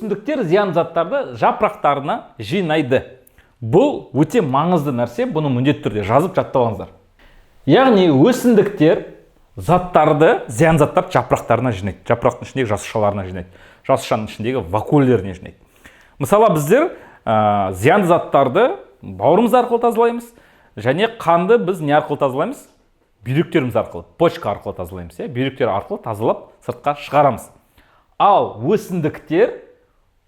өсімдіктер зиян заттарды жапырақтарына жинайды. Бұл өте маңызды нәрсе, бұны міндетті түрде жазып жаттап алыңыздар. Яғни өсімдіктер заттарды, зиян заттарды жапырақтарына жинайды. Жапырақтың ішіндегі жасушаларына жинайды. Жасушаның ішіндегі вакуольдеріне жинайды. Мысалы, біздер зиян заттарды бауырымыз арқылы тазалаймыз, және қанды біз не арқылы тазалаймыз? Бүйректеріміз арқылы, почка арқылы тазалаймыз, бүйректер арқылы тазалап сыртқа шығарамыз. Ал өсімдіктер,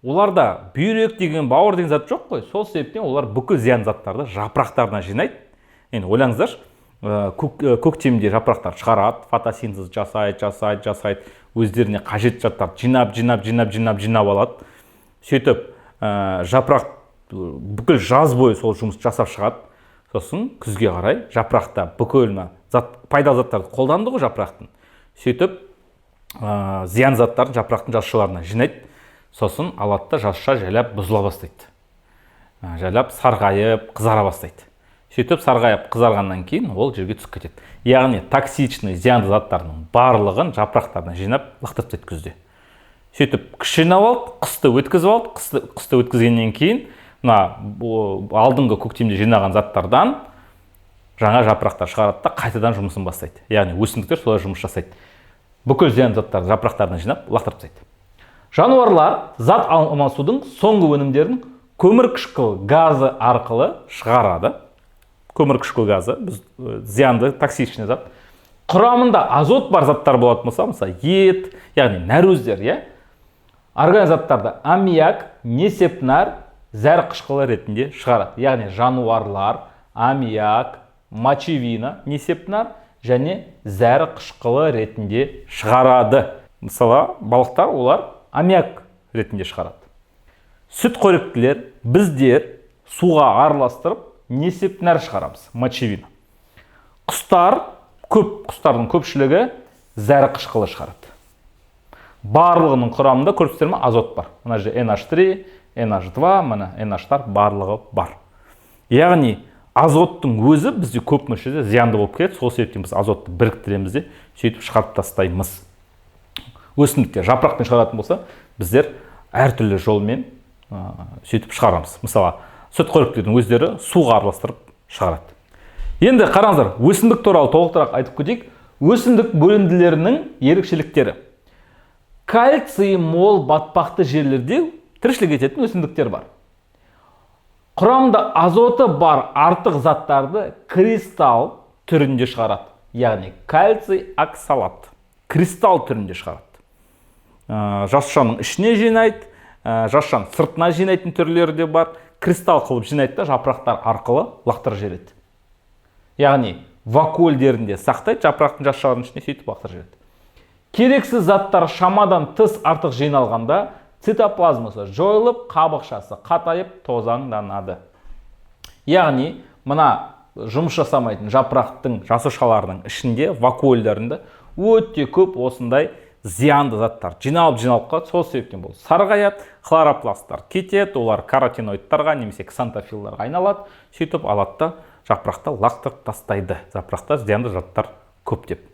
оларда бүйрек деген, бауыр деген зат жоқ қой. Сол себептен олар бүкіл зиян заттарды жапырақтарына жинайды. Енді ойлаңыздаршы, көктемде жапырақтар шығарады, фотосинтез жасайды, өздеріне қажет заттарды жинап алады. Сөйтіп, жапырақ бүкіл жаз бойы сол жұмыс жасап шығады. Сосын күзге қарай жапырақта бүкіл пайдалы заттарды қолданды ғой жапырақтың. Сөйтіп, зиян заттарын жапырақтың жасушаларына жинайды. Сосын алады да жасуша жайлап бұзыла бастайды. Жайлап сарғайып, қызара бастайды. Сөйтіп, сарғайып, қызарғаннан кейін ол жерге түсіп кетеді. Яғни токсичный зиянды заттарының барлығын жапырақтарына жинап лақтырып тастайды күзде. Сөйтіп, қыс жинап алды, қысты өткізіп алды, қысты өткізгеннен кейін алдыңғы көктемде жинаған заттардан жаңа жапырақтар шығарады да қайтадан жұмысын бастайды. Яғни өсімдіктер солай жұмыс жасайды. Бүкіл зиян заттарды жапырақтарына жинап лақтырып тастайды. Жануарлар зат алмасудың соңғы өнімдерін көмірқышқыл газы арқылы шығарады. Көмірқышқыл газы зиянды токсичный зат. Құрамында азот бар заттар болады мысалы ет, яғни нәрөздер, организаттарды аммиак, несепнар, зәр қышқылы ретінде шығарады. Яғни жануарлар аммиак, мочевина, несепнар және зәр қышқылы ретінде шығарады. Мысалы, балықтар олар аммиак ретінде шығарады. Сүтқоректілер біздер суға араластырып несепнар шығарамыз, мочевина. Құстардың көпшілігі зәр қышқылы шығарады. Барлығының құрамында көрсеттерме азот бар. Мына жерде NH3, NH2, мына NH-тар барлығы бар. Яғни азоттың өзі бізде көп мөлшерде зиянды болып келеді. Сол себептен біз азотты біріктіреміз де сөйтіп шығарып тастаймыз. Өсімдіктер жапырақтан шығаратын болса, біздер әртүрлі жолмен сөйтіп шығарамыз. Мысалы, сүтқоректілердің өздері суға араластырып шығарады. Енді қараңыздар, өсімдік туралы толықтырақ айтып кетейік. Өсімдік бөлінділерінің ерекшеліктері. Кальций мол батпақты жерлерде тіршілік ететін өсімдіктер бар. Құрамында азоты бар артық заттарды кристалл түрінде шығарады. Яғни кальций оксалат кристалл түрінде шығарады. Жасушаның ішіне жинайды, жасушаның сыртына жинайтын түрлері де бар. Кристалл қылып жинайды да жапырақтар арқылы лақтырып жібереді. Яғни вакуольдерінде сақтайды, жапырақтың жасушаларының ішіне сөйтіп лақтырып жібереді. Керексіз заттар шамадан тыс артық жиналғанда цитоплазмасы жойылып, қабықшасы қатайып, тозаңданады. Яғни, мына жұмыс жасамайтын жапырақтың жасушаларының ішінде, вакуольдерінде өте көп осындай зиянды заттар жиналып қалады. Сол себептен бұл сарғаяды, хлоропласттар кетеді, олар каротиноидтарға немесе ксантофилларға айналады, сөйтіп алады да жапырақты лақтырып тастайды. Жапырақта зиянды заттар көп деп.